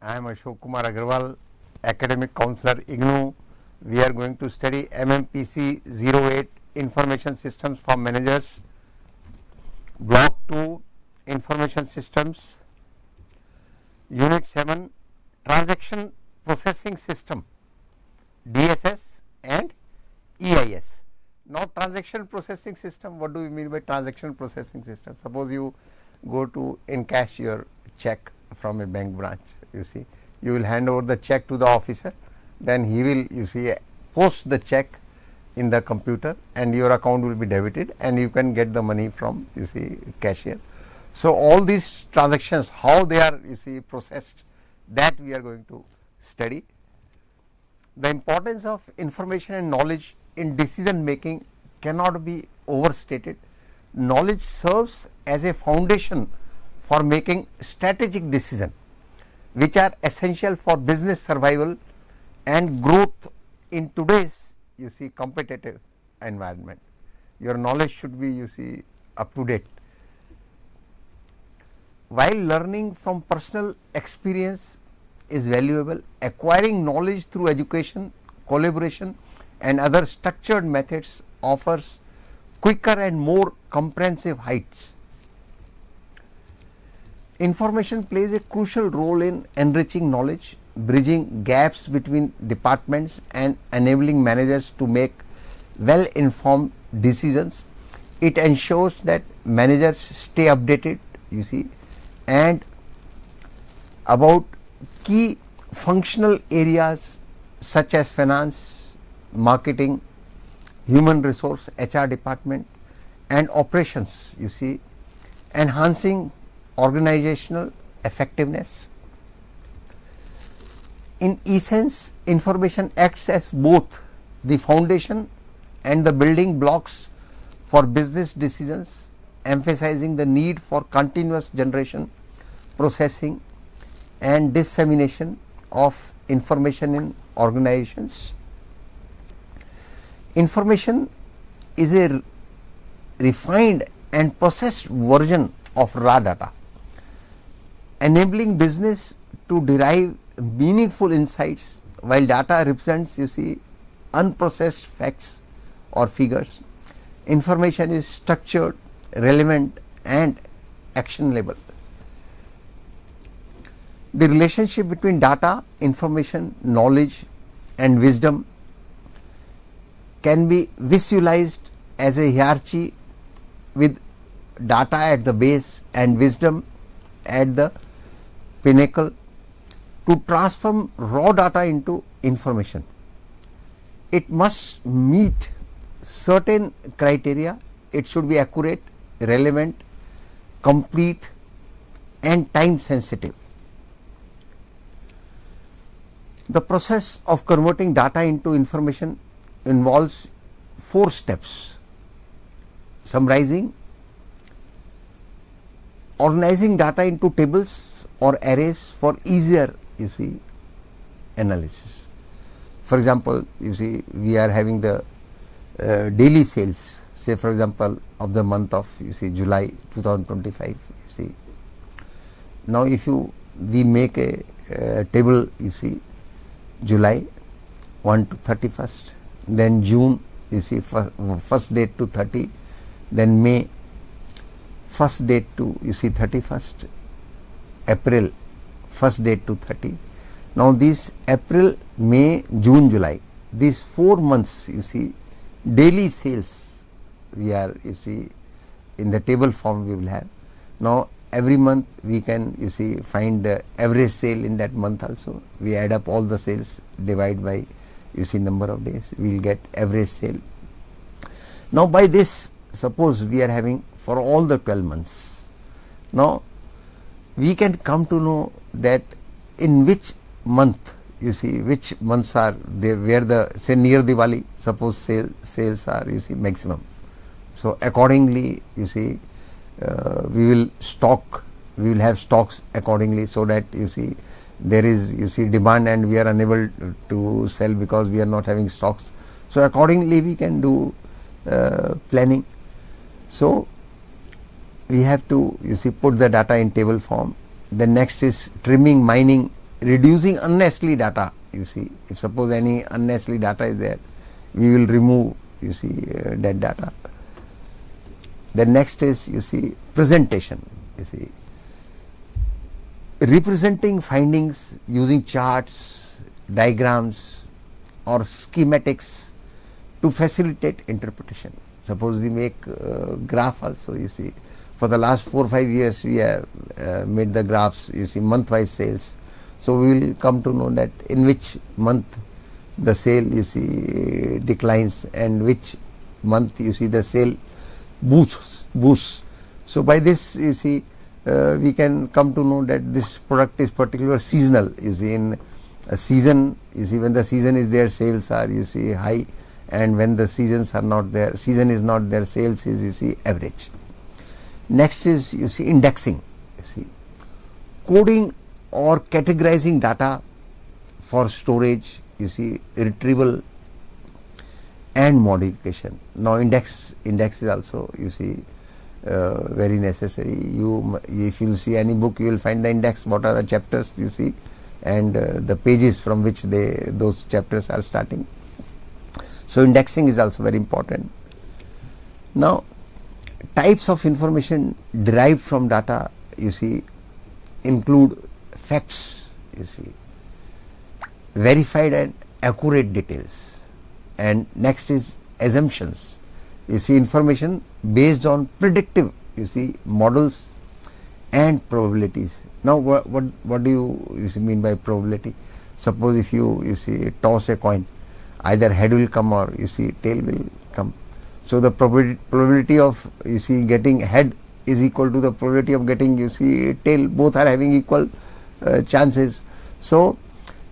I am Ashok Kumar Aggarwal, Academic Counselor IGNOU. We are going to study MMPC 08 Information Systems for Managers, Block 2 Information Systems, Unit 7 Transaction Processing System, DSS and EIS. Now, transaction processing system, what do we mean by transaction processing system? Suppose you go to encash your check from a bank branch, you see, you will hand over the check to the officer, then he will, you see, post the check in the computer and your account will be debited and you can get the money from, you see, cashier. So, all these transactions, how they are, you see, processed, that we are going to study. The importance of information and knowledge in decision making cannot be overstated. Knowledge serves as a foundation for making strategic decisions, which are essential for business survival and growth in today's, you see, competitive environment. Your knowledge should be, you see, up to date. While learning from personal experience is valuable, acquiring knowledge through education, collaboration and other structured methods offers quicker and more comprehensive heights. Information plays a crucial role in enriching knowledge, bridging gaps between departments and enabling managers to make well informed decisions. It ensures that managers stay updated, you see, and about key functional areas such as finance, marketing, human resource, HR department and operations, you see, enhancing organizational effectiveness. In essence, information acts as both the foundation and the building blocks for business decisions, emphasizing the need for continuous generation, processing and dissemination of information in organizations. Information is a refined and processed version of raw data, enabling business to derive meaningful insights, while data represents, you see, unprocessed facts or figures. Information is structured, relevant and actionable. The relationship between data, information, knowledge and wisdom can be visualized as a hierarchy with data at the base and wisdom at the pinnacle. To transform raw data into information, it must meet certain criteria. It should be accurate, relevant, complete and time sensitive. The process of converting data into information involves 4 steps: summarizing, organizing data into tables or arrays for easier, you see, analysis. For example, you see, we are having the daily sales, say for example of the month of, you see, July 2025, you see. Now, if we make a table, you see, July 1 to 31st, then June, you see, first date to 30, then May first date to, you see, 31st, April first date to 30. Now, these April, May, June, July, these 4 months, you see, daily sales we are, you see, in the table form we will have. Now, every month we can, you see, find the average sale in that month also. We add up all the sales, divide by, you see, number of days, we will get average sale. Now, by this, suppose we are having for all the 12 months. Now, we can come to know that in which month, you see, which months are they, where the, say near Diwali, suppose sales are, you see, maximum. So, accordingly, you see, we will have stocks accordingly, so that, you see, there is, you see, demand and we are unable to sell because we are not having stocks. So, accordingly we can do planning. So, we have to, you see, put the data in table form. The next is trimming, mining reducing unnecessary data, you see, if suppose any unnecessary data is there, we will remove, you see, that data. Then next is, you see, presentation, you see, representing findings using charts, diagrams or schematics to facilitate interpretation. Suppose we make graph also, you see, for the last 4 or 5 years we have made the graphs, you see, month-wise sales. So we will come to know that in which month the sale, you see, declines and which month, you see, the sale boosts. So by this, you see, we can come to know that this product is particular seasonal, you see, in a season, you see, when the season is there, sales are, you see, high, and when the seasons are not there, season is not there, sales is, you see, average. Next is, you see, indexing, you see, coding or categorizing data for storage, you see, retrieval and modification. Now index is also, you see, very necessary. If you see any book, you will find the index, what are the chapters, you see, and the pages from which those chapters are starting. So indexing is also very important. Now types of information derived from data, you see, include facts, you see, verified and accurate details, and next is assumptions, you see, information based on predictive, you see, models and probabilities. Now what do you see, mean by probability? Suppose if you see, toss a coin, either head will come or, you see, tail will come. So the probability of, you see, getting head is equal to the probability of getting, you see, tail. Both are having equal chances. So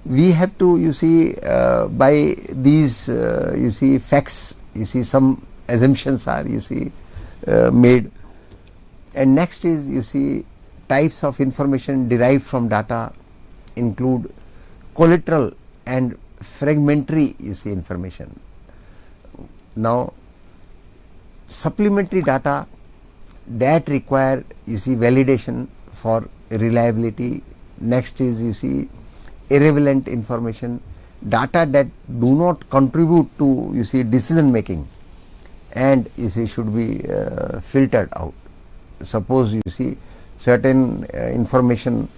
we have to, you see, by these, you see, facts, you see, some assumptions are, you see, made. And next is, you see, types of information derived from data include collateral and fragmentary, you see, information. Now supplementary data that require, you see, validation for reliability. Next is, you see, irrelevant information, data that do not contribute to, you see, decision making, and, you see, should be filtered out. Suppose, you see, certain information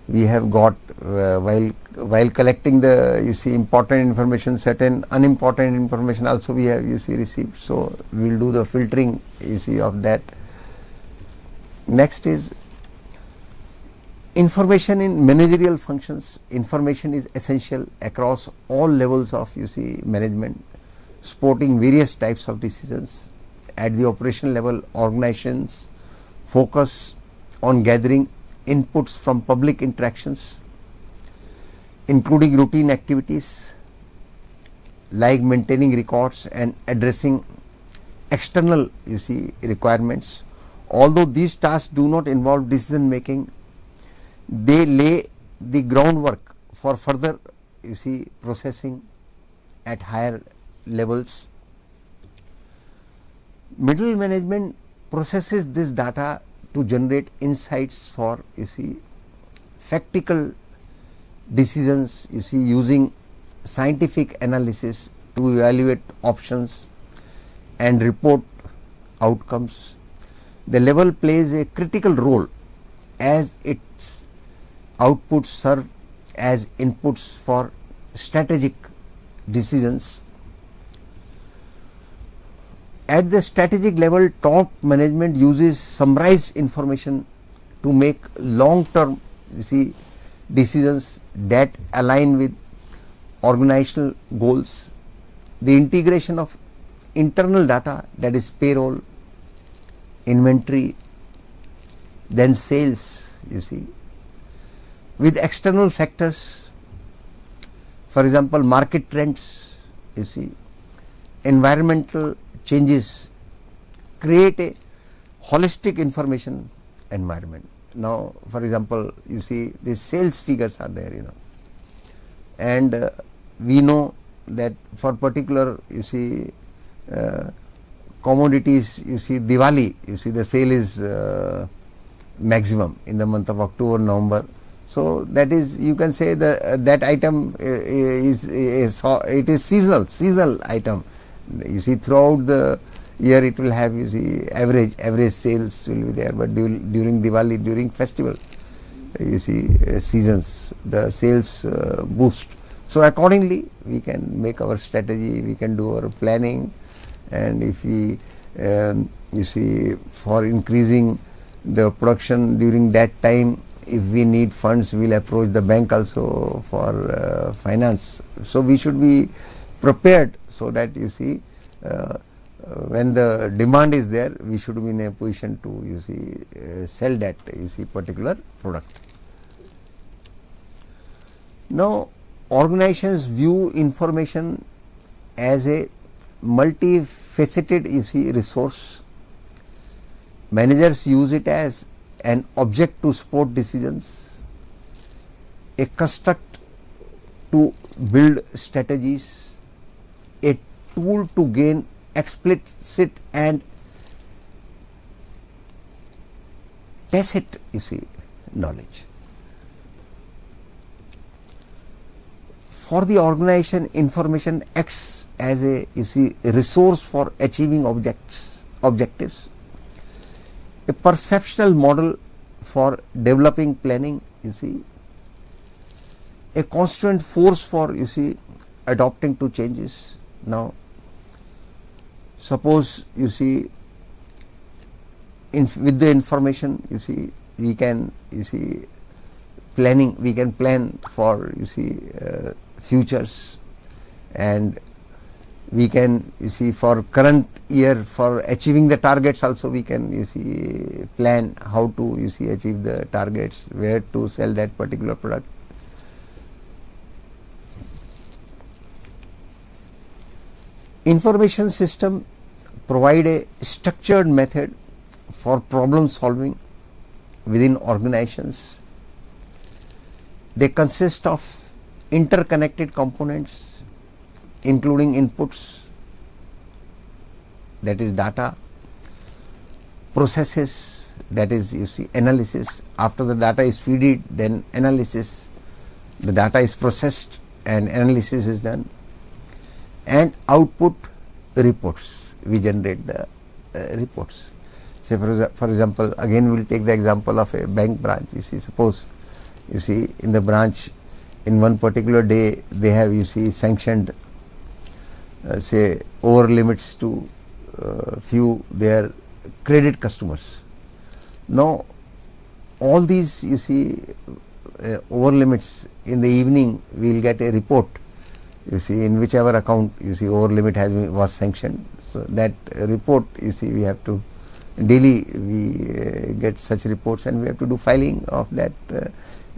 we have got while collecting the, you see, important information, certain unimportant information also we have, you see, received. So we will do the filtering, you see, of that. Next is information in managerial functions. Information is essential across all levels of, you see, management, supporting various types of decisions. At the operational level, organizations focus on gathering inputs from public interactions, including routine activities like maintaining records and addressing external, you see, requirements. Although these tasks do not involve decision making, they lay the groundwork for further, you see, processing at higher levels. Middle management processes this data to generate insights for, you see, factual decisions, you see, using scientific analysis to evaluate options and report outcomes. The level plays a critical role as its outputs serve as inputs for strategic decisions. At the strategic level, top management uses summarized information to make long-term, you see, decisions that align with organizational goals. The integration of internal data, that is payroll, inventory, then sales, you see, with external factors, for example, market trends, you see, environmental changes, create a holistic information environment. Now for example, you see, the sales figures are there, you know, and we know that for particular, you see, commodities, you see, Diwali, you see, the sale is maximum in the month of October, November. So that is, you can say that item is it is seasonal item. You see, throughout the year it will have, you see, average sales will be there, but during Diwali, during festival, you see, seasons, the sales boost. So accordingly we can make our strategy, we can do our planning, and if we you see, for increasing the production during that time, if we need funds, we will approach the bank also for finance. So we should be prepared, so that, you see, when the demand is there, we should be in a position to, you see, sell that, you see, particular product. Now, organizations view information as a multifaceted, you see, resource. Managers use it as an object to support decisions, a construct to build strategies, a tool to gain explicit and tacit, you see, knowledge. For the organization, information acts as a, you see, resource for achieving objectives, a perceptual model for developing planning, you see, a constant force for, you see, adapting to changes. Now, suppose, you see, with the information, you see, we can, you see, we can plan for, you see, futures, and we can, you see, for current year, for achieving the targets also, we can, you see, plan how to, you see, achieve the targets, where to sell that particular product. Information system provide a structured method for problem solving within organizations. They consist of interconnected components, including inputs, that is data, processes, that is, you see, analysis. After the data is fed, then analysis, the data is processed and analysis is done, and output, reports, we generate the reports. Say for example, again we will take the example of a bank branch. You see, suppose, you see, in the branch, in one particular day they have, you see, sanctioned say over limits to few their credit customers. Now all these, you see, over limits, in the evening we will get a report, you see, in whichever account, you see, over limit was sanctioned. So that report, you see, we have to daily we get such reports, and we have to do filing of that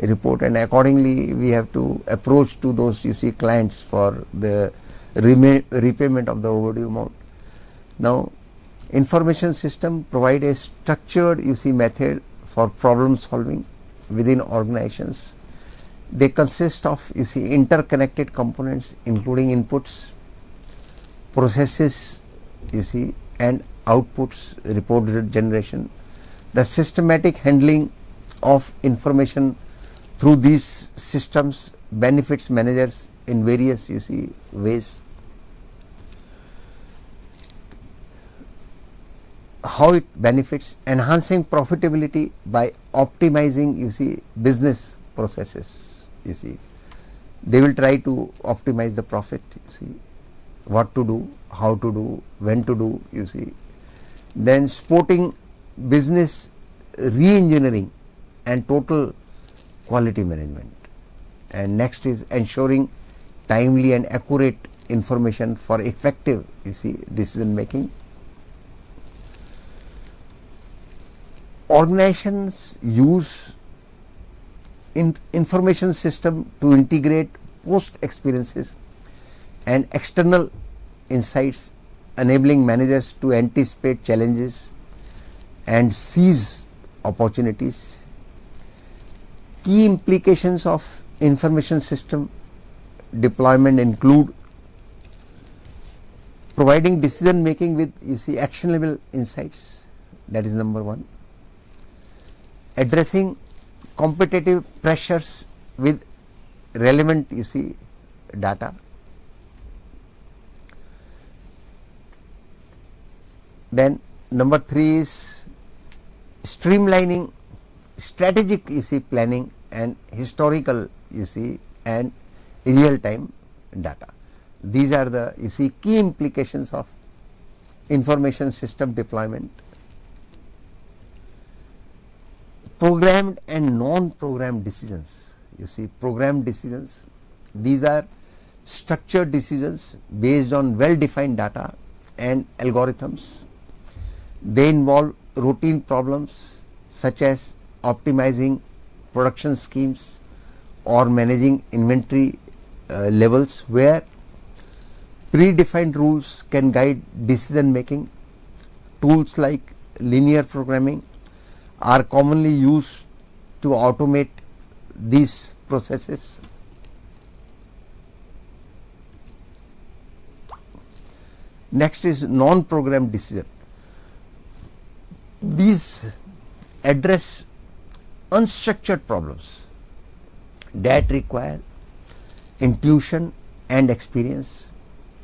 report, and accordingly we have to approach to those, you see, clients for the repayment of the overdue amount. Now information system provide a structured, you see, method for problem solving within organizations. They consist of, you see, interconnected components, including inputs, processes, you see, and outputs, report generation. The systematic handling of information through these systems benefits managers in various, you see, ways. How it benefits: enhancing profitability by optimizing, you see, business processes. You see, they will try to optimize the profit, you see, what to do, how to do, when to do, you see. Then supporting business re-engineering and total quality management. And next is ensuring timely and accurate information for effective, you see, decision making. Organizations use information system to integrate post experiences and external insights, enabling managers to anticipate challenges and seize opportunities. Key implications of information system deployment include providing decision making with, you see, actionable insights, that is number one. Addressing competitive pressures with relevant data. Then number 3 is streamlining strategic planning and historical and real time data. These are the key implications of information system deployment. Programmed and non-programmed decisions. Programmed decisions, these are structured decisions based on well-defined data and algorithms. They involve routine problems such as optimizing production schemes or managing inventory levels, where predefined rules can guide decision making. Tools like linear programming are commonly used to automate these processes. Next is non-programmed decision. These address unstructured problems that require intuition and experience.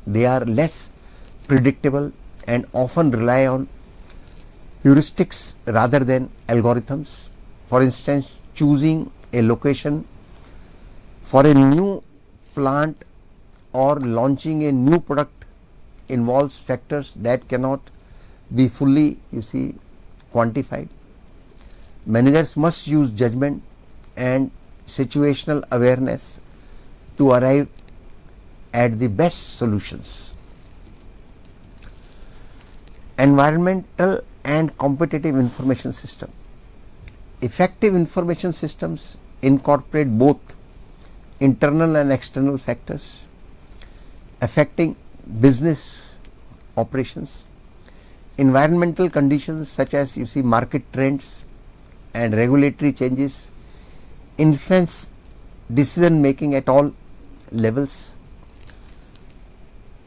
They are less predictable and often rely on heuristics rather than algorithms. For instance, choosing a location for a new plant or launching a new product involves factors that cannot be fully quantified. Managers must use judgment and situational awareness to arrive at the best solutions. Environmental and competitive information system. Effective information systems incorporate both internal and external factors affecting business operations. Environmental conditions such as market trends and regulatory changes influence decision making at all levels.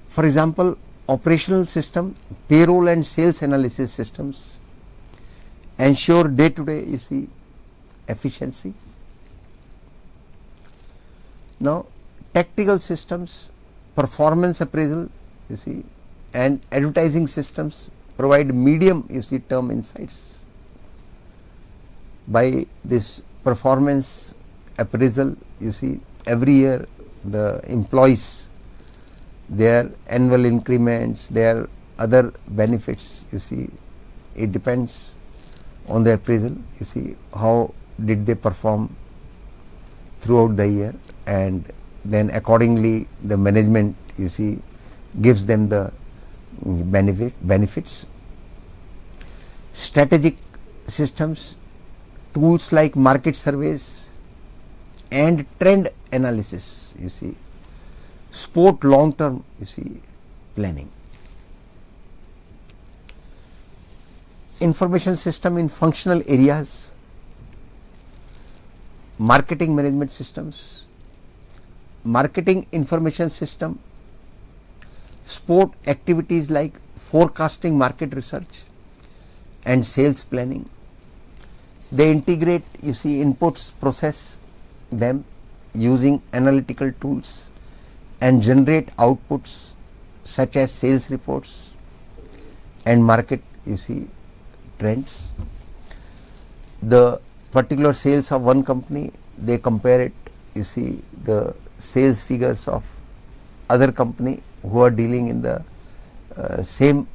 For example, operational system, payroll and sales analysis systems ensure day-to-day efficiency. Now, tactical systems, performance appraisal and advertising systems provide medium term insights. By this performance appraisal, every year the employees, their annual increments, their other benefits, it depends on the appraisal, how did they perform throughout the year, and then accordingly the management gives them the benefits. Strategic systems, tools like market surveys and trend analysis support long term planning. Information system in functional areas, marketing management systems. Marketing information system support activities like forecasting market research and sales planning. They integrate inputs, process them using analytical tools and generate outputs such as sales reports and market trends. The particular sales of one company, they compare it the sales figures of other company who are dealing in the same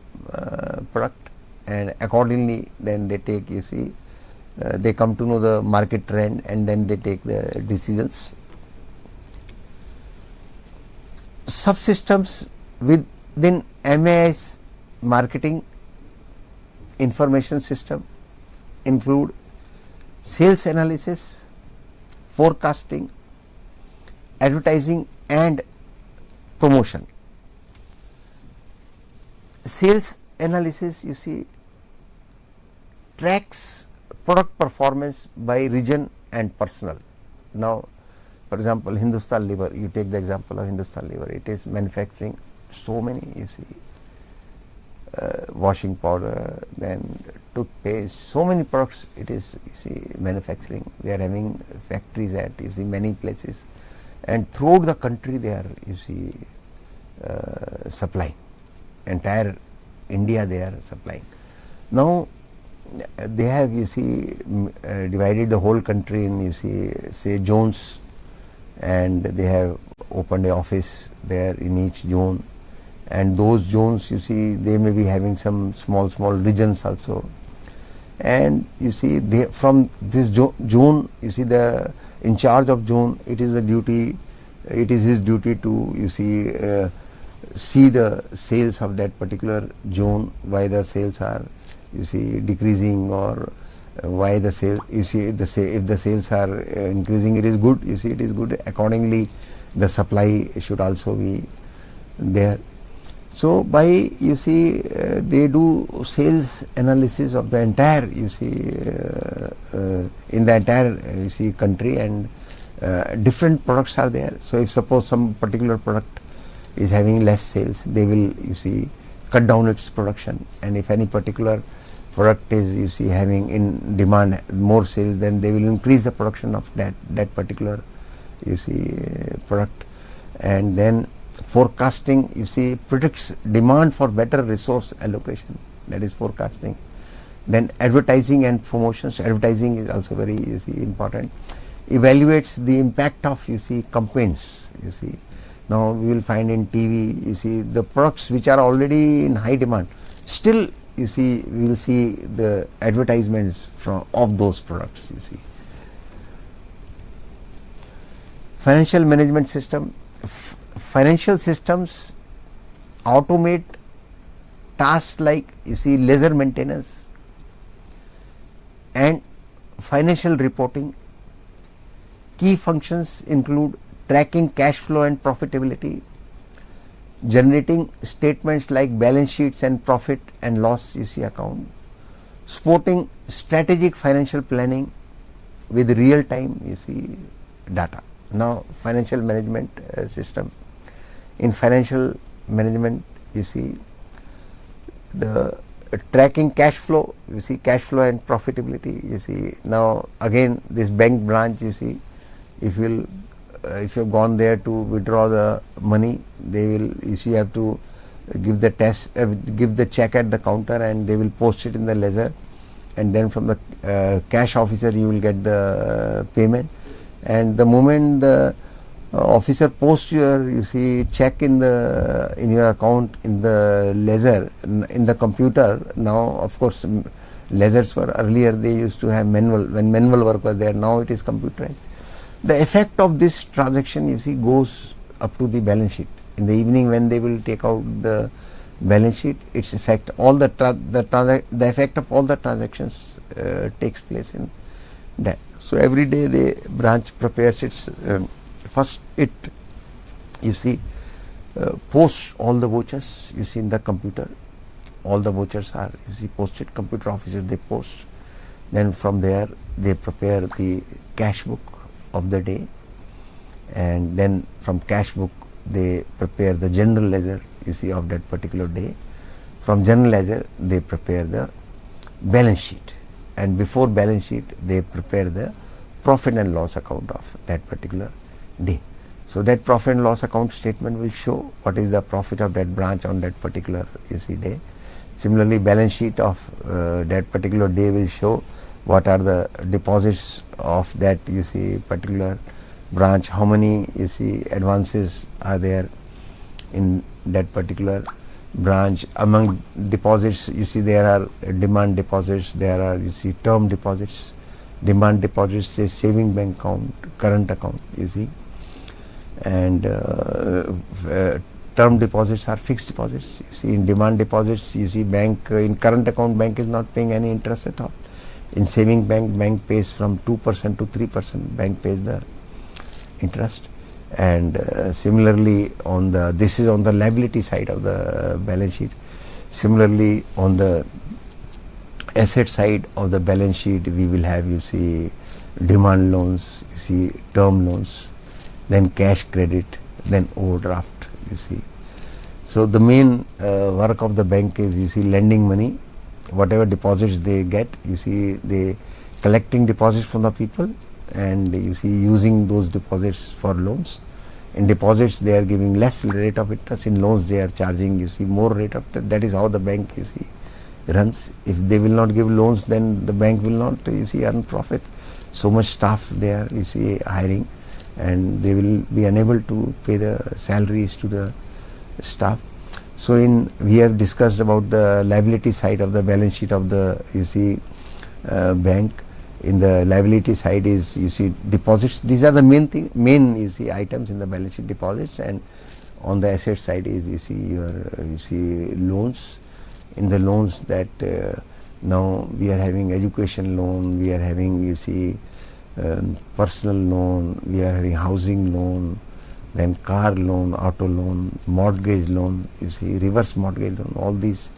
product, and accordingly then they take they come to know the market trend and then they take the decisions. Subsystems within MAI's marketing information system include sales analysis, forecasting, advertising and promotion. Sales analysis tracks product performance by region and personnel. Now, for example, Hindustan Lever, you take the example of Hindustan Lever, it is manufacturing so many washing powder, then toothpaste, so many products it is, you see, manufacturing. They are having factories at, you see, many places, and throughout the country they are, you see, supplying. Entire India they are supplying. Now they have, you see, divided the whole country in, you see, say zones, and they have opened a office there in each zone, and those zones, you see, they may be having some small regions also, and you see, they from this zone, you see, the in charge of zone, it is his duty to, you see the sales of that particular zone, why the sales are, you see, decreasing, or why the sale, you see, if the sales are increasing, it is good, you see, it is good. Accordingly, the supply should also be there. So by, you see, they do sales analysis of the entire, you see, in the entire, you see, country, and different products are there. So if suppose some particular product is having less sales, they will, you see, cut down its production, and if any particular product is, you see, having in demand more sales, then they will increase the production of that particular, you see, product. And then forecasting, you see, predicts demand for better resource allocation, that is forecasting. Then advertising and promotions, advertising is also very, you see, important. Evaluates the impact of, you see, campaigns, you see. Now we will find in TV, you see, the products which are already in high demand, still, you see, we will see the advertisements of those products, you see. Financial management system. Financial systems automate tasks like, you see, ledger maintenance and financial reporting. Key functions include tracking cash flow and profitability, generating statements like balance sheets and profit and loss, you see, account, supporting strategic financial planning with real time, you see, data. Now financial management system. In financial management, you see, the tracking cash flow, you see, cash flow and profitability, you see. Now again, this bank branch, you see, if you've gone there to withdraw the money, they will, you see, have to give the check at the counter, and they will post it in the ledger, and then from the cash officer you will get the payment. And the moment the officer posts your, you see, check in your account in the ledger, in the computer. Now of course ledgers were earlier, they used to have manual, when manual work was there, now it is computerized. The effect of this transaction, you see, goes up to the balance sheet. In the evening when they will take out the balance sheet, its effect, all the effect of all the transactions takes place in that. So every day the branch prepares its, first it, you see, posts all the vouchers, you see, in the computer. All the vouchers are, you see, posted, computer officers, they post. Then from there they prepare the cash book of the day, and then from cash book they prepare the general ledger, you see, of that particular day. From general ledger they prepare the balance sheet, and before balance sheet they prepare the profit and loss account of that particular day. So that profit and loss account statement will show what is the profit of that branch on that particular, you see, day. Similarly, balance sheet of that particular day will show what are the deposits of that, you see, particular branch, how many, you see, advances are there in that particular branch. Among deposits, you see, there are demand deposits, there are, you see, term deposits. Demand deposits say saving bank account, current account, you see, and term deposits are fixed deposits. You see, in demand deposits, you see, bank, in current account, bank is not paying any interest at all. In saving bank, bank pays from 2% to 3%, bank pays the interest. And similarly, on the, this is on the liability side of the balance sheet. Similarly, on the asset side of the balance sheet, we will have, you see, demand loans, you see, term loans, then cash credit, then overdraft, you see. So the main work of the bank is, you see, lending money whatever deposits they get, you see, they collecting deposits from the people, and you see using those deposits for loans. In deposits they are giving less rate of interest, in loans they are charging, you see, more rate of interest. That is how the bank, you see, runs. If they will not give loans, then the bank will not, you see, earn profit. So much staff they are, you see, hiring, and they will be unable to pay the salaries to the staff. So we have discussed about the liability side of the balance sheet of the, you see, bank. In the liability side is, you see, deposits. These are the main you see items in the balance sheet, deposits, and on the asset side is, you see, your you see loans. In the loans, that now we are having education loan, we are having, you see, personal loan, we are having housing loan, then car loan, auto loan, mortgage loan, you see, reverse mortgage loan. All these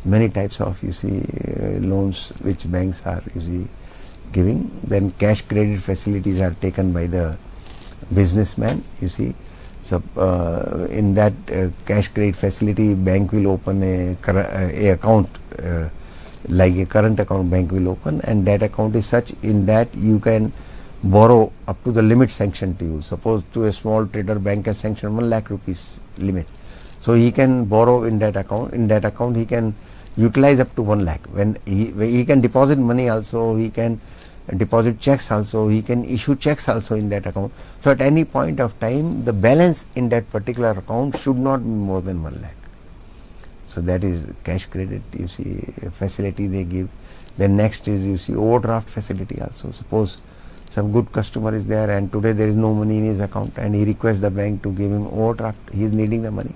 many types of, you see, loans which banks are, you see, giving. Then cash credit facilities are taken by the businessman, you see. So in that cash credit facility, bank will open a account, like a current account bank will open, and that account is such, in that you can borrow up to the limit sanctioned to you. Suppose to a small trader, bank has sanctioned 1 lakh rupees limit, so he can borrow in that account. In that account he can utilize up to 1 lakh. When he can deposit money also, he can deposit checks also, he can issue checks also in that account. So at any point of time, the balance in that particular account should not be more than 1 lakh. So that is cash credit, you see, facility they give. Then next is, you see, overdraft facility also. Suppose some good customer is there and today there is no money in his account, and he requests the bank to give him overdraft. He is needing the money.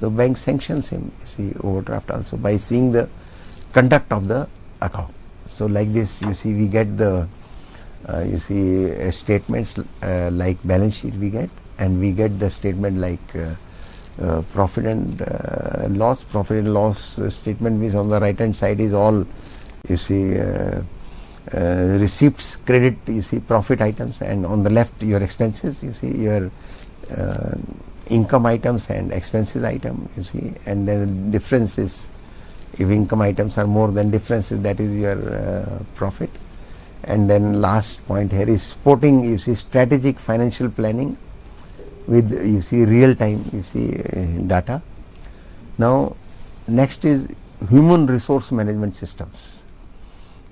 The bank sanctions him, you see, overdraft also, by seeing the conduct of the account. So like this, you see, we get the you see statements like balance sheet we get, and we get the statement like profit and loss. Profit and loss statement means on the right hand side is all, you see, receipts, credit, you see, profit items, and on the left your expenses, you see, your income items and expenses item, you see, and then the difference is, if income items are more than differences, that is your profit. And then last point here is supporting, you see, strategic financial planning with, you see, real time, you see, data. Now next is human resource management systems.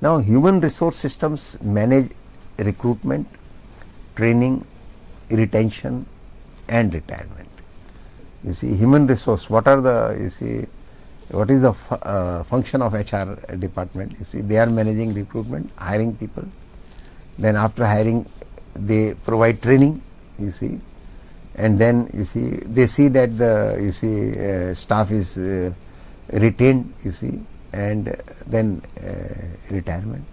Now human resource systems manage recruitment, training, retention and retirement. You see, human resource, what are the, you see, what is the function of HR department? You see, they are managing recruitment, hiring people. Then after hiring, they provide training, you see, and then, you see, they see that the, you see, staff is retained, you see, and then retirement.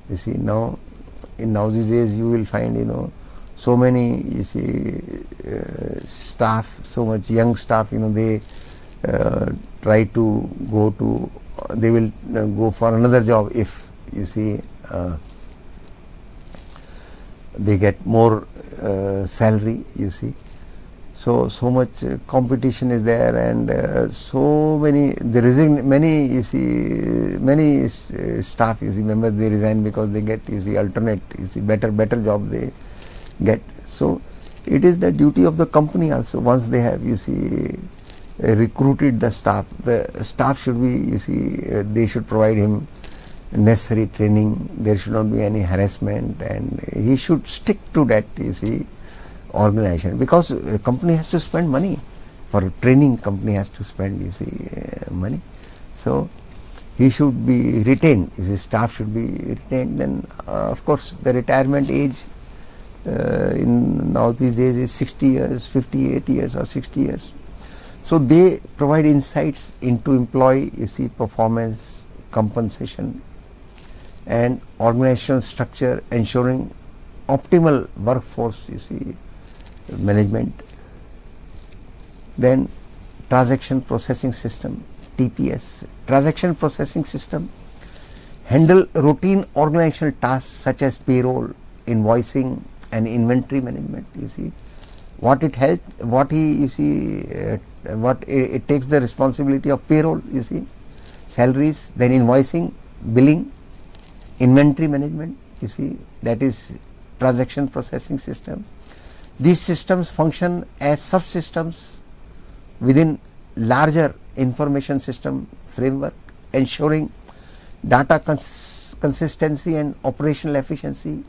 You see, now in these days you will find, you know, so many, you see, staff, so much young staff, you know, they try to go to, they will go for another job if, you see, they get more salary, you see. So much competition is there, and so many, there is many, you see, many staff, you see, members, they resign because they get, you see, alternate, you see, better job they get. So it is the duty of the company also, once they have, you see, recruited the staff should be, you see, they should provide him necessary training. There should not be any harassment, and he should stick to that, you see, organization, because a company has to spend money for training. Company has to spend, you see, money. So he should be retained, you see, staff should be retained. Then of course the retirement age in now these days is 60 years, 58 years or 60 years. So they provide insights into employee, you see, performance, compensation and organizational structure, ensuring optimal workforce, you see, management. Then transaction processing system, TPS. Transaction processing system handle routine organizational tasks such as payroll, invoicing and inventory management, you see. What it helps, what he, you see, what it takes the responsibility of payroll, you see. salaries, then invoicing, billing, inventory management, you see, that is transaction processing system. These systems function as subsystems within larger information system framework, ensuring data consistency and operational efficiency.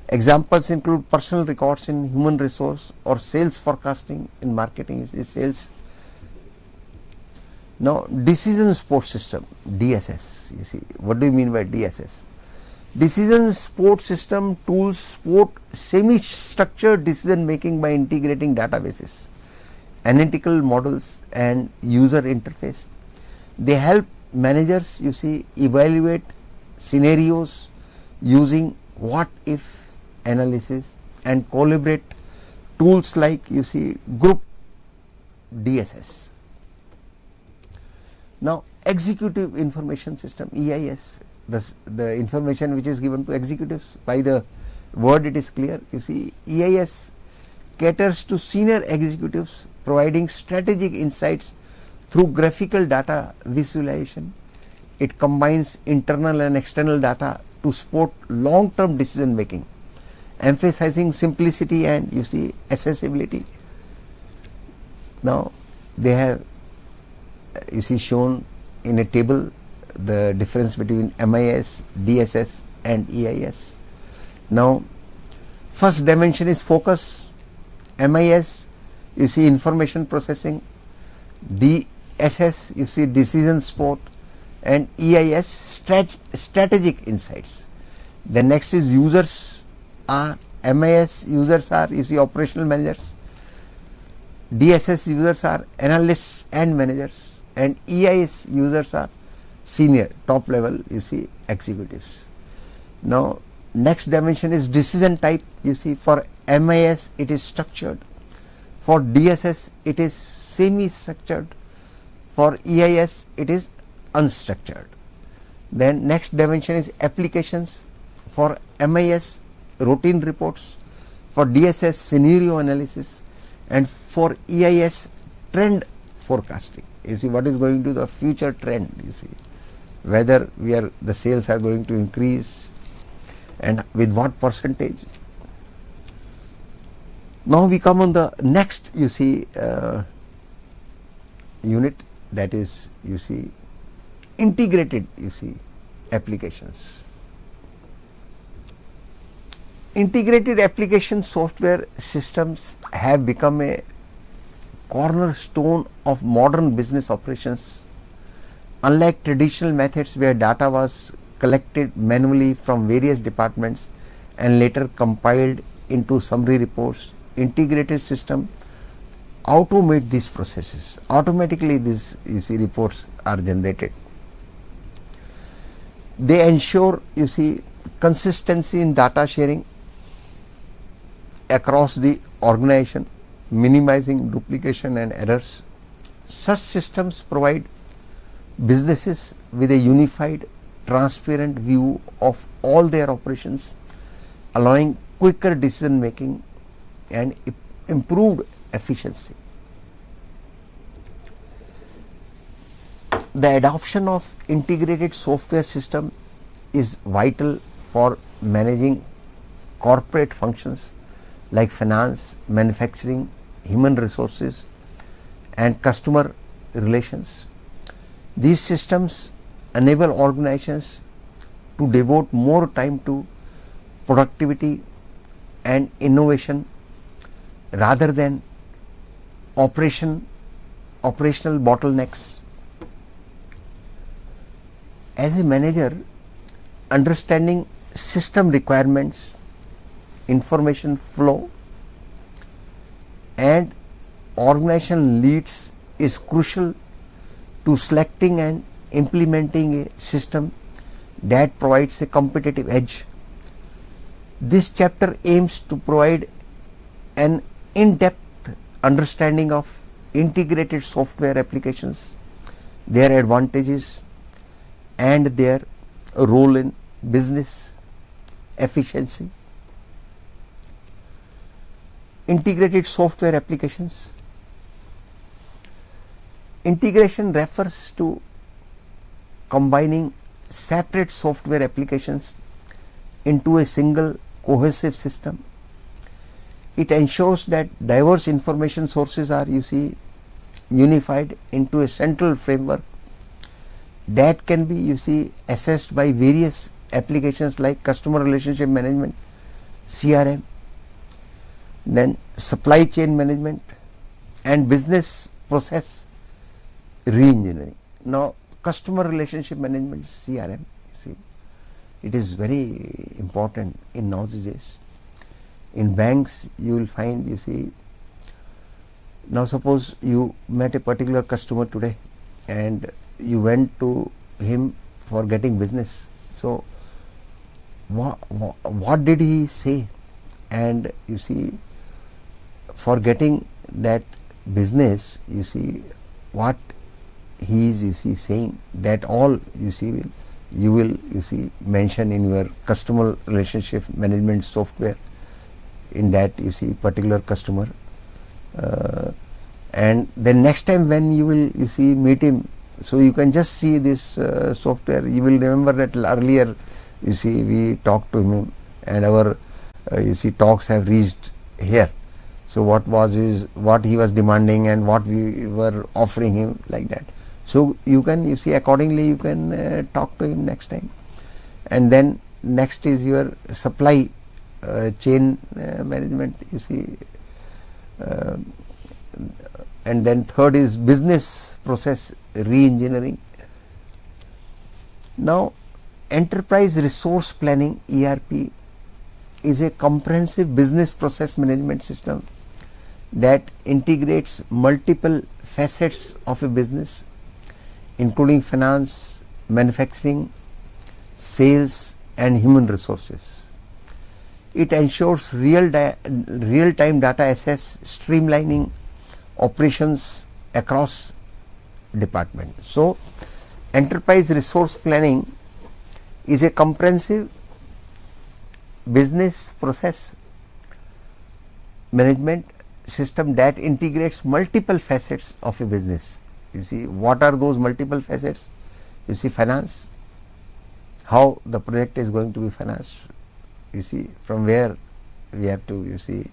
Examples include personal records in human resource or sales forecasting in marketing, sales. Now, decision support system, DSS, you see, what do you mean by DSS? Decision support system tools support semi-structured decision making by integrating databases, analytical models and user interface. They help managers, you see, evaluate scenarios using what if analysis and collaborate tools like, you see, group DSS. Now, executive information system, EIS, the information which is given to executives, by the word it is clear, you see, EIS caters to senior executives providing strategic insights through graphical data visualization. It combines internal and external data to support long-term decision making, emphasizing simplicity and, you see, accessibility. Now, they have, you see, shown in a table the difference between MIS, DSS and EIS. Now, first dimension is focus. MIS, you see, information processing. DSS, you see, decision support, and EIS, strategic insights. The next is users are, MIS users are, you see, operational managers. DSS users are analysts and managers, and EIS users are senior, top level, you see, executives. Now, next dimension is decision type. You see, for MIS it is structured, for DSS it is semi-structured, for EIS it is unstructured. Then next dimension is applications. For MIS, routine reports, for DSS, scenario analysis, and for EIS, trend forecasting. You see, what is going to the future trend, you see, whether the sales are going to increase and with what percentage. Now we come on the next, you see, unit, that is, you see, integrated, you see, applications. Integrated application software systems have become a cornerstone of modern business operations. Unlike traditional methods where data was collected manually from various departments and later compiled into summary reports, integrated system automate these processes. Automatically these, you see, reports are generated. They ensure, you see, consistency in data sharing across the organization, minimizing duplication and errors. Such systems provide businesses with a unified, transparent view of all their operations, allowing quicker decision making and improved efficiency. The adoption of integrated software system is vital for managing corporate functions like finance, manufacturing, human resources and customer relations. These systems enable organizations to devote more time to productivity and innovation rather than operational bottlenecks. As a manager, understanding system requirements, information flow and organization leads is crucial to selecting and implementing a system that provides a competitive edge. This chapter aims to provide an in-depth understanding of integrated software applications, their advantages and their role in business efficiency. Integrated software applications. Integration refers to combining separate software applications into a single cohesive system. It ensures that diverse information sources are, you see, unified into a central framework that can be, you see, assessed by various applications like customer relationship management, CRM, then supply chain management and business process re-engineering. Now, customer relationship management, CRM, you see, it is very important in nowadays. In banks, you will find, you see, now suppose you met a particular customer today and you went to him for getting business. So, what did he say? And you see, for getting that business, you see, what he is, you see, saying, that all, you see, you will mention in your customer relationship management software in that, you see, particular customer, and then next time when you will, you see, meet him, so you can just see this software. You will remember that earlier, you see, we talked to him and our you see, talks have reached here. So what he was demanding and what we were offering him, like that. So you can, you see, accordingly you can talk to him next time. And then next is your supply chain management, you see, and then third is business process re-engineering. Now, enterprise resource planning, ERP, is a comprehensive business process management system that integrates multiple facets of a business, including finance, manufacturing, sales and human resources. It ensures real-time data access, streamlining operations across departments. So, enterprise resource planning is a comprehensive business process management system that integrates multiple facets of a business. You see, what are those multiple facets? You see, finance, how the project is going to be financed, you see, from where we have to, you see,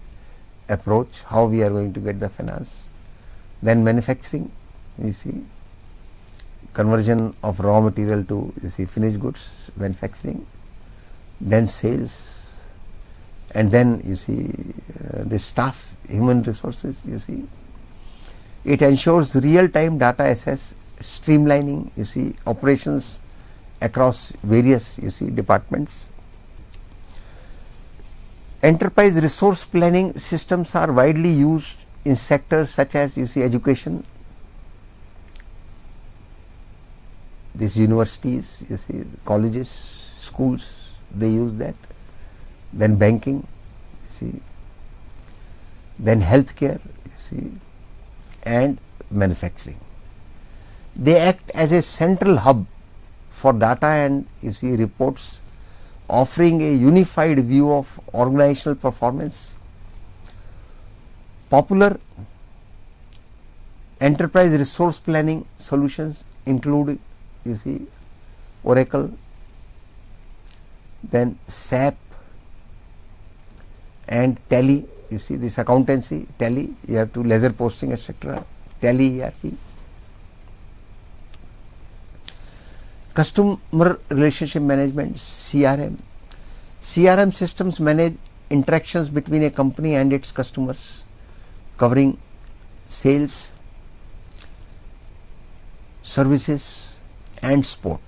approach, how we are going to get the finance. Then manufacturing, you see, conversion of raw material to, you see, finished goods, manufacturing. Then sales, and then, you see, the staff, human resources, you see. It ensures real-time data access, streamlining, you see, operations across various, you see, departments. Enterprise resource planning systems are widely used in sectors such as, you see, education, these universities, you see, colleges, schools, they use that. Then banking, you see, then healthcare, you see, and manufacturing. They act as a central hub for data and, you see, reports, offering a unified view of organizational performance. Popular enterprise resource planning solutions include, you see, Oracle, then SAP and Tally. You see, this accountancy, Tally, you have to ledger posting, etc. Tally ERP. Customer relationship management, CRM. CRM systems manage interactions between a company and its customers, covering sales, services and support.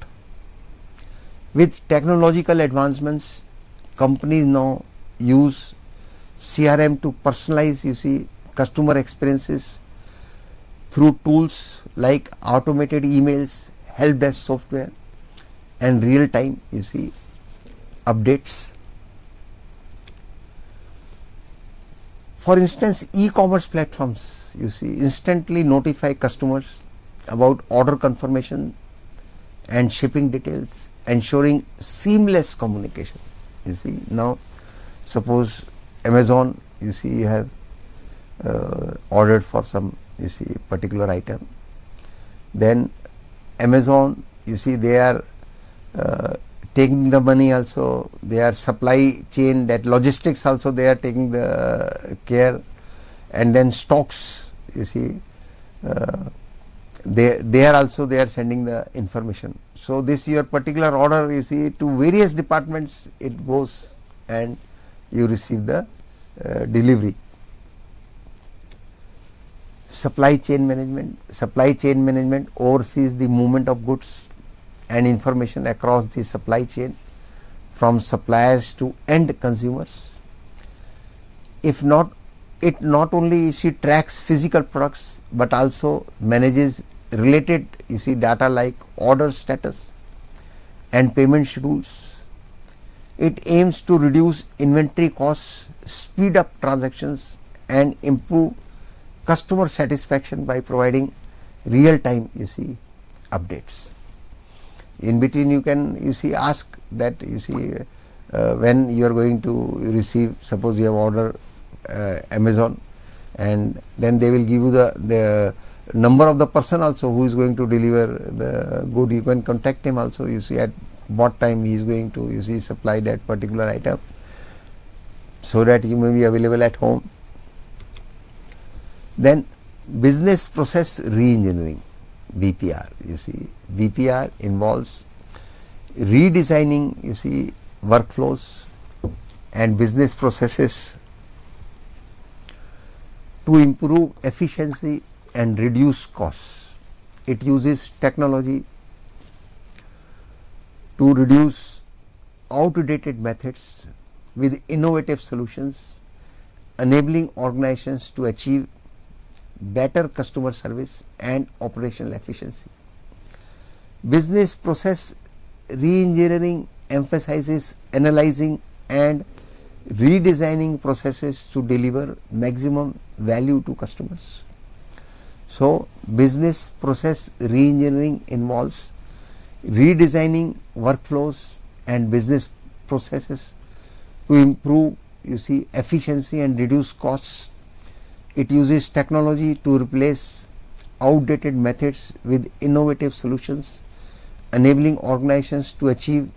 With technological advancements, companies now use CRM to personalize, you see, customer experiences through tools like automated emails, help desk software and real time, you see, updates. For instance, e-commerce platforms, you see, instantly notify customers about order confirmation and shipping details, ensuring seamless communication. You see, now suppose Amazon, you see, you have ordered for some, you see, particular item, then Amazon, you see they are taking the money also, their supply chain, that logistics also they are taking the care, and then stocks, you see they are also they are sending the information. So this your particular order, you see, to various departments it goes and you receive the delivery. Supply chain management oversees the movement of goods and information across the supply chain from suppliers to end consumers. It not only she tracks physical products but also manages related, you see, data like order status and payment schedules. It aims to reduce inventory costs, speed up transactions and improve customer satisfaction by providing real time, you see, updates. In between you can, you see, ask that, you see, when you are going to receive, suppose you have order Amazon, and then they will give you the number of the person also who is going to deliver the good. You can contact him also, you see, at what time he is going to, you see, supply that particular item, so that you may be available at home. Then business process re-engineering, BPR, you see, BPR involves redesigning, you see, workflows and business processes to improve efficiency and reduce costs. It uses technology to reduce outdated methods with innovative solutions, enabling organizations to achieve better customer service and operational efficiency. Business process re-engineering emphasizes analyzing and redesigning processes to deliver maximum value to customers. So business process re-engineering involves redesigning workflows and business processes to improve, you see, efficiency and reduce costs. It uses technology to replace outdated methods with innovative solutions, enabling organizations to achieve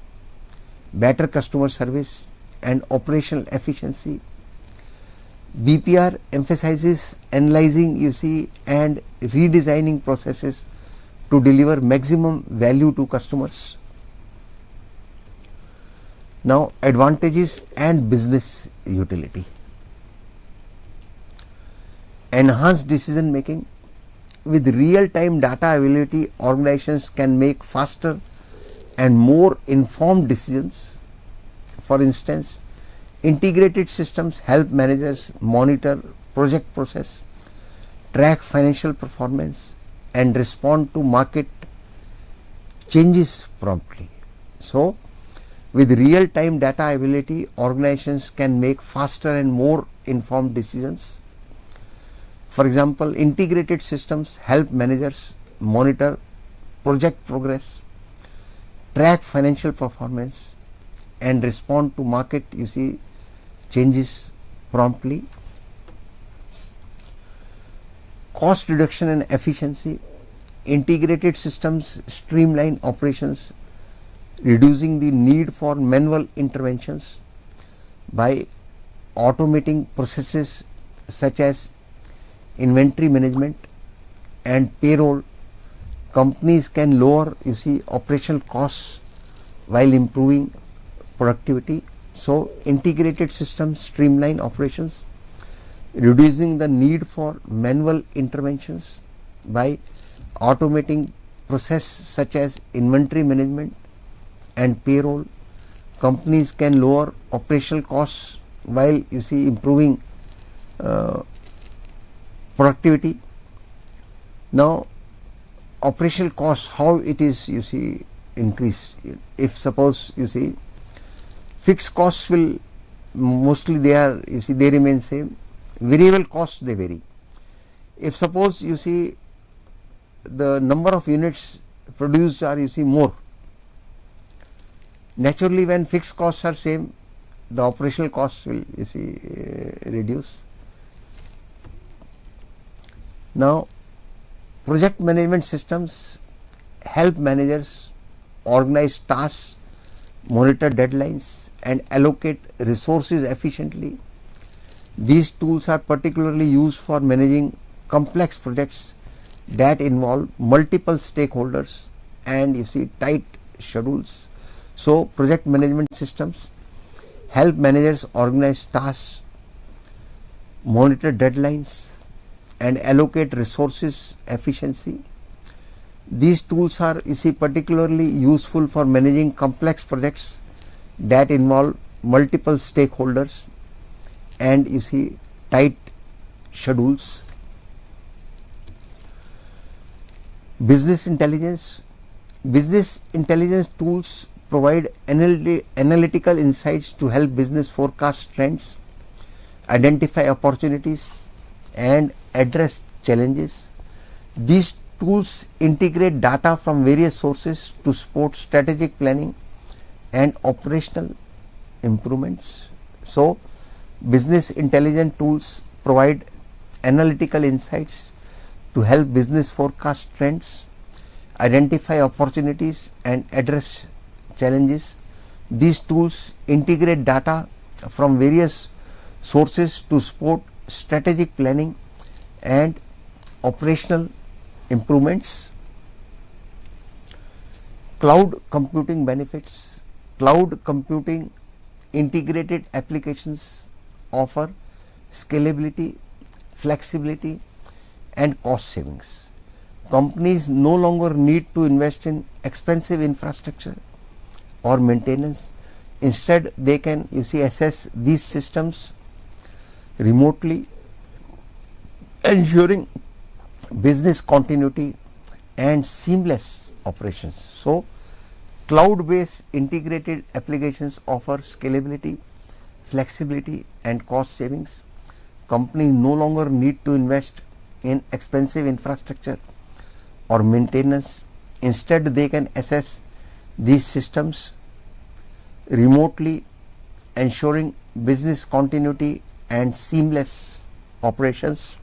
better customer service and operational efficiency. BPR emphasizes analyzing, you see, and redesigning processes to deliver maximum value to customers. Now, advantages and business utility. Enhanced decision making. With real-time data availability, organizations can make faster and more informed decisions. For instance, integrated systems help managers monitor project process, track financial performance and respond to market changes promptly. So, with real-time data availability, organizations can make faster and more informed decisions. For example, integrated systems help managers monitor project progress, track financial performance and respond to market, you see, changes promptly. Cost reduction and efficiency. Integrated systems streamline operations, reducing the need for manual interventions. By automating processes such as inventory management and payroll, companies can lower, you see, operational costs while improving productivity. So, integrated systems streamline operations, reducing the need for manual interventions. By automating process such as inventory management and payroll, companies can lower operational costs while, you see, improving productivity. Now, operational costs, how it is, you see, increased. If suppose, you see, fixed costs will mostly they are, you see, they remain same. Variable costs, they vary. If suppose, you see, the number of units produced are, you see, more, naturally when fixed costs are same, the operational costs will, you see, reduce. Now, project management systems help managers organize tasks, monitor deadlines, and allocate resources efficiently. These tools are particularly used for managing complex projects that involve multiple stakeholders and tight schedules. So project management systems help managers organize tasks, monitor deadlines, and allocate resources efficiency. These tools are particularly useful for managing complex projects that involve multiple stakeholders and tight schedules. Business intelligence tools provide analytical insights to help business forecast trends, identify opportunities, and address challenges. These tools integrate data from various sources to support strategic planning and operational improvements. So, business intelligence tools provide analytical insights to help business forecast trends, identify opportunities, and address challenges. These tools integrate data from various sources to support strategic planning and operational improvements. Cloud computing benefits. Cloud computing integrated applications offer scalability, flexibility, and cost savings. Companies no longer need to invest in expensive infrastructure or maintenance. Instead, they can assess these systems remotely, ensuring business continuity and seamless operations. So, cloud-based integrated applications offer scalability, flexibility, and cost savings. Companies no longer need to invest in expensive infrastructure or maintenance. Instead, they can assess these systems remotely, ensuring business continuity and seamless operations.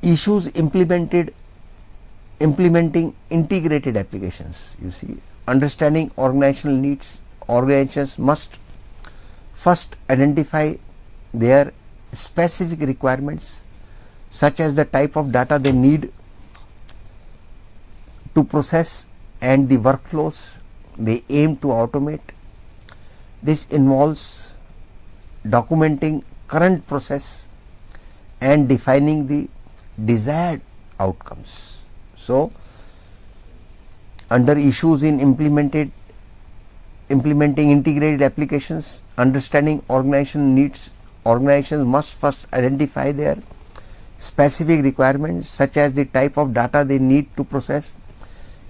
Issues implementing integrated applications. Understanding organizational needs. Organizations must first identify their specific requirements, such as the type of data they need to process and the workflows they aim to automate. This involves documenting current process and defining the desired outcomes. So, under issues in implementing integrated applications, understanding organization needs, organizations must first identify their specific requirements, such as the type of data they need to process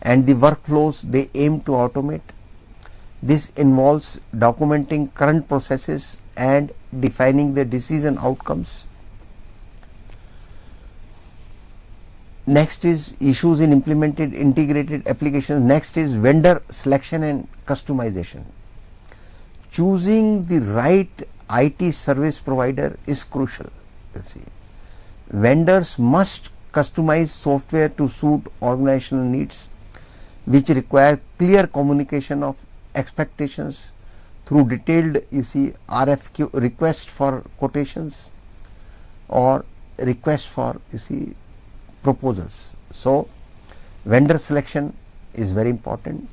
and the workflows they aim to automate. This involves documenting current processes and defining the decision outcomes. Next is issues in implemented integrated applications. Next is vendor selection and customization. Choosing the right IT service provider is crucial. Vendors must customize software to suit organizational needs, which require clear communication of expectations through detailed RFQ, request for quotations, or request for proposals. So, vendor selection is very important.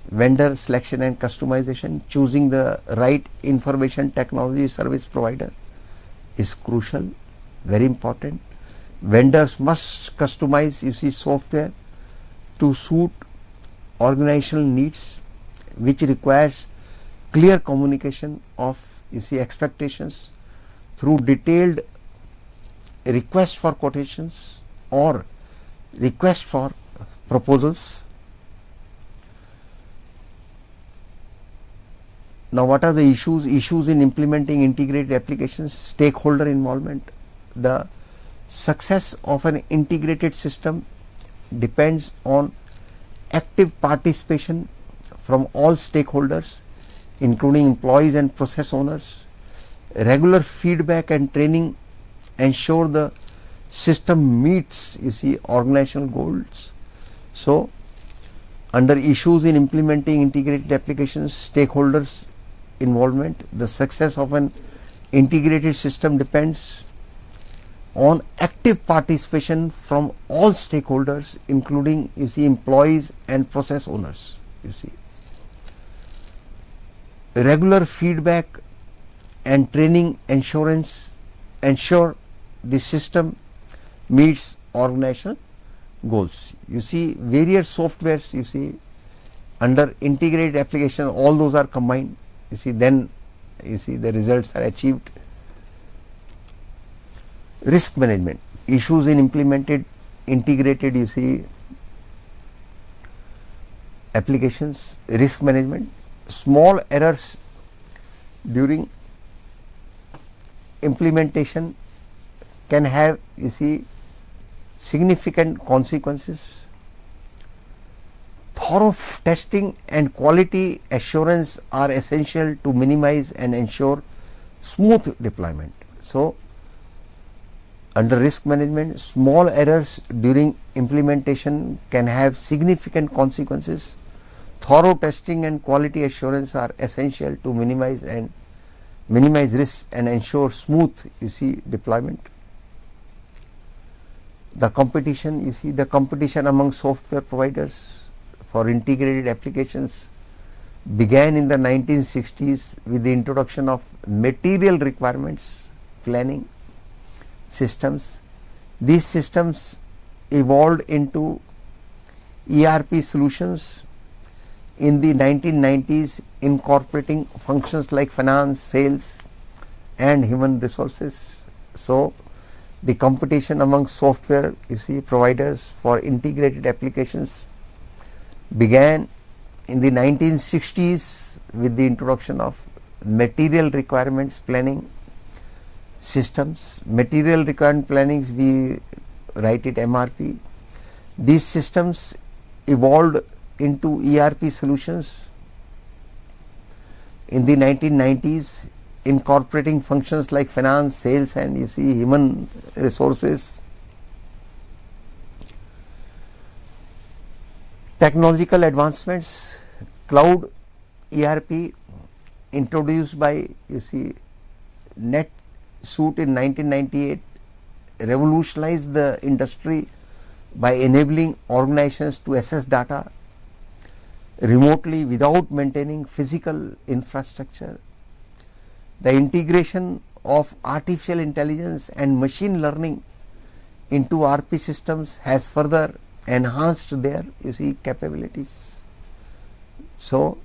Vendor selection and customization, choosing the right information technology service provider is crucial, very important. Vendors must customize software to suit organizational needs, which requires clear communication of expectations through detailed request for quotations or request for proposals. Now, what are the issues? Issues in implementing integrated applications. Stakeholder involvement. The success of an integrated system depends on active participation from all stakeholders, including employees and process owners. Regular feedback and training ensure the system meets organizational goals. So, Under issues in implementing integrated applications, stakeholders involvement, the success of an integrated system depends on active participation from all stakeholders, including employees and process owners. Regular feedback and training ensure the system meets organizational goals. Various softwares under integrated application, all those are combined, then the results are achieved. Risk management, issues in implemented integrated applications. Risk management, small errors during implementation can have significant consequences. Thorough testing and quality assurance are essential to minimize and ensure smooth deployment. So, under risk management, small errors during implementation can have significant consequences. Thorough testing and quality assurance are essential to minimize risks and ensure smooth deployment. The competition, the competition among software providers for integrated applications began in the 1960s with the introduction of material requirements planning systems. These systems evolved into ERP solutions in the 1990s, incorporating functions like finance, sales and human resources. So, the competition among software providers for integrated applications began in the 1960s with the introduction of material requirements planning systems. Material requirement plannings, we write it MRP. These systems evolved into ERP solutions in the 1990s, incorporating functions like finance, sales and human resources. Technological advancements, cloud ERP introduced by NetSuite in 1998 revolutionized the industry by enabling organizations to access data remotely without maintaining physical infrastructure. The integration of artificial intelligence and machine learning into RP systems has further enhanced their capabilities. So,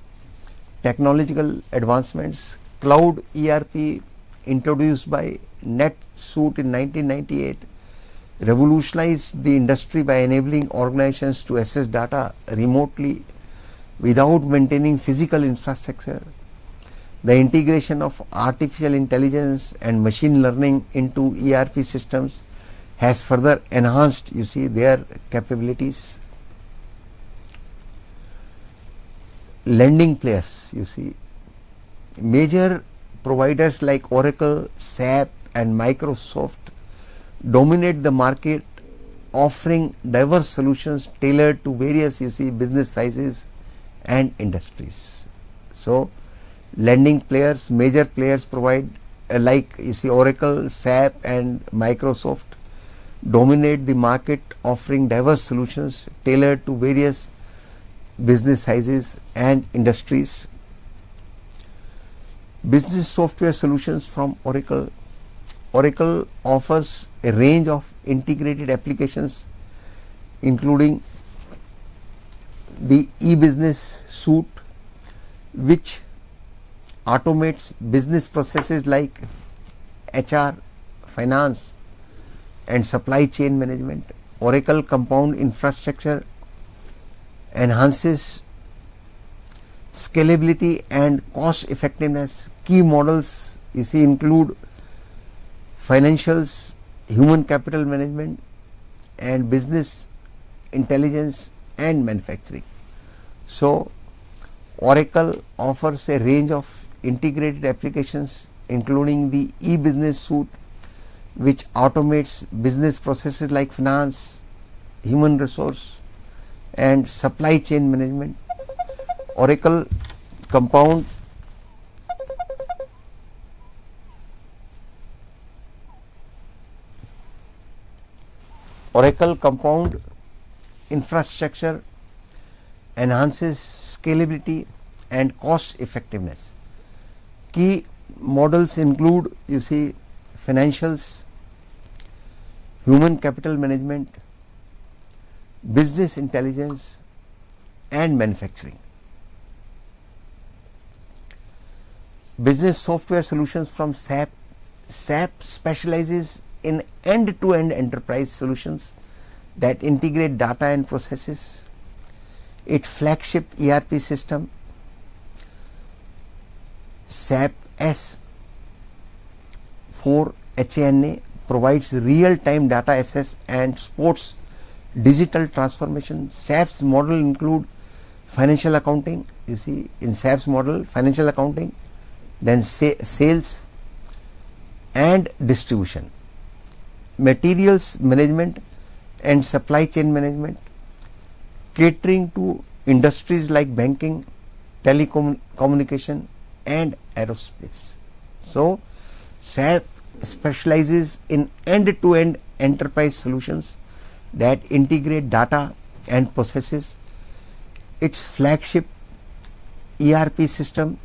technological advancements, cloud ERP introduced by NetSuite in 1998 revolutionized the industry by enabling organizations to access data remotely without maintaining physical infrastructure. The integration of artificial intelligence and machine learning into ERP systems has further enhanced their capabilities. Lending players, major providers like Oracle, SAP and Microsoft dominate the market, offering diverse solutions tailored to various business sizes and industries. So, lending players, major players provide like Oracle, SAP and Microsoft dominate the market, offering diverse solutions tailored to various business sizes and industries. Business software solutions from Oracle. Oracle offers a range of integrated applications including the e-business suite, which automates business processes like HR, finance and supply chain management. Oracle Compound Infrastructure enhances scalability and cost effectiveness. Key models include financials, human capital management and business intelligence and manufacturing. So, Oracle offers a range of integrated applications including the e-business suite, which automates business processes like finance, human resource and supply chain management. Oracle compound infrastructure enhances scalability and cost effectiveness. Key models include, you see, financials, human capital management, business intelligence and manufacturing. Business software solutions from SAP. SAP specializes in end-to-end enterprise solutions that integrate data and processes. Its flagship ERP system, SAP S/4HANA, provides real-time data access and supports digital transformation. SAP's model include financial accounting, you see, in SAP's model, financial accounting, then sales and distribution, materials management and supply chain management, catering to industries like banking, telecommunication and aerospace. So, SAP specializes in end-to-end enterprise solutions that integrate data and processes. Its flagship ERP system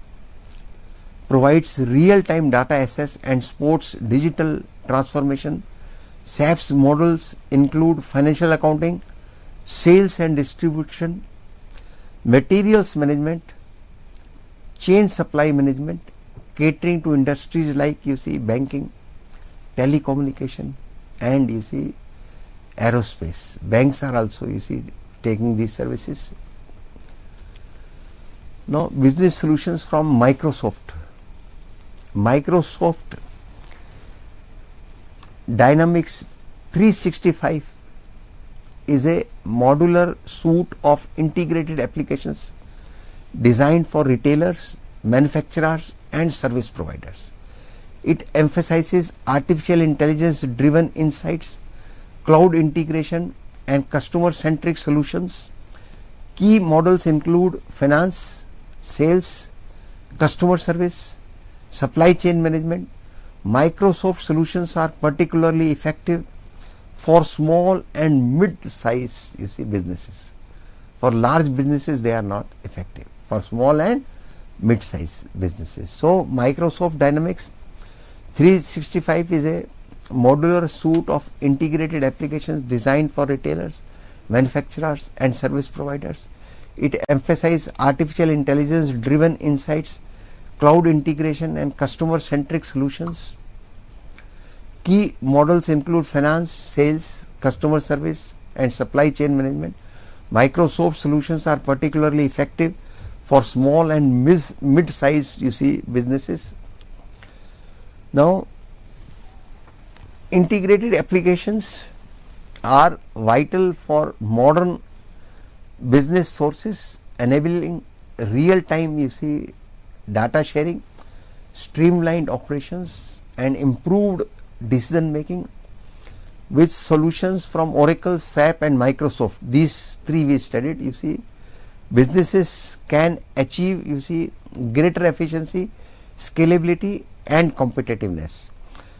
provides real-time data access and supports digital transformation. SAP's models include financial accounting, sales and distribution, materials management, chain supply management, catering to industries like, you see, banking, telecommunication and, you see, aerospace. Banks are also, you see, taking these services. Now, business solutions from Microsoft. Microsoft Dynamics 365 is a modular suite of integrated applications designed for retailers, manufacturers and service providers. It emphasizes artificial intelligence driven insights, cloud integration and customer centric solutions. Key models include finance, sales, customer service, supply chain management. Microsoft solutions are particularly effective for small and mid-size, you see, businesses. For large businesses they are not effective, for small and mid-size businesses. So, Microsoft Dynamics 365 is a modular suite of integrated applications designed for retailers, manufacturers and service providers. It emphasizes artificial intelligence driven insights, cloud integration and customer centric solutions. Key models include finance, sales, customer service and supply chain management. Microsoft solutions are particularly effective for small and mid-sized, you see, businesses. Now, integrated applications are vital for modern business sources, enabling real-time, you see, data sharing, streamlined operations and improved decision making. With solutions from Oracle, SAP and Microsoft, these three we studied, you see, businesses can achieve, you see, greater efficiency, scalability and competitiveness.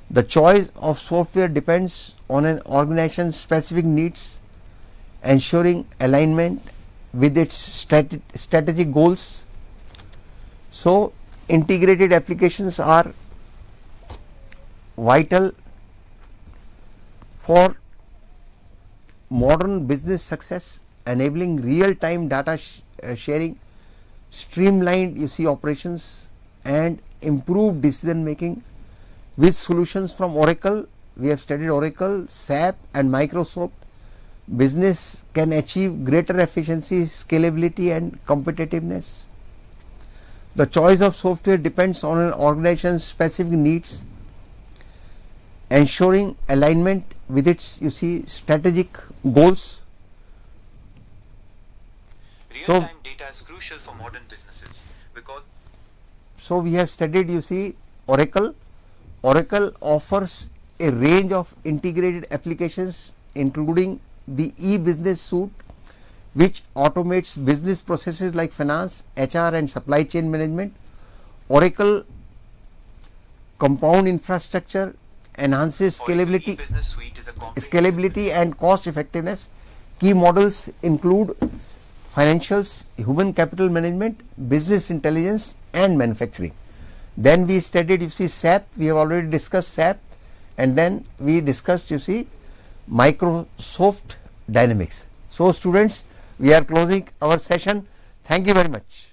The choice of software depends on an organization's specific needs, ensuring alignment with its strategic goals. So, integrated applications are vital for modern business success, enabling real-time data sharing, streamlined, you see, operations and improved decision making. With solutions from Oracle, we have studied Oracle, SAP and Microsoft, business can achieve greater efficiency, scalability and competitiveness. The choice of software depends on an organization's specific needs, ensuring alignment with its, you see, strategic goals. Real-time data is crucial for modern businesses because. So, we have studied, you see, Oracle. Oracle offers a range of integrated applications including the e-business suite, which automates business processes like finance, HR and supply chain management. Oracle compound infrastructure enhances scalability, Business Suite is a comprehensive scalability and cost effectiveness. Key models include financials, human capital management, business intelligence and manufacturing. Then we studied, you see, SAP, we have already discussed SAP, and then we discussed, you see, Microsoft Dynamics. So students, we are closing our session. Thank you very much.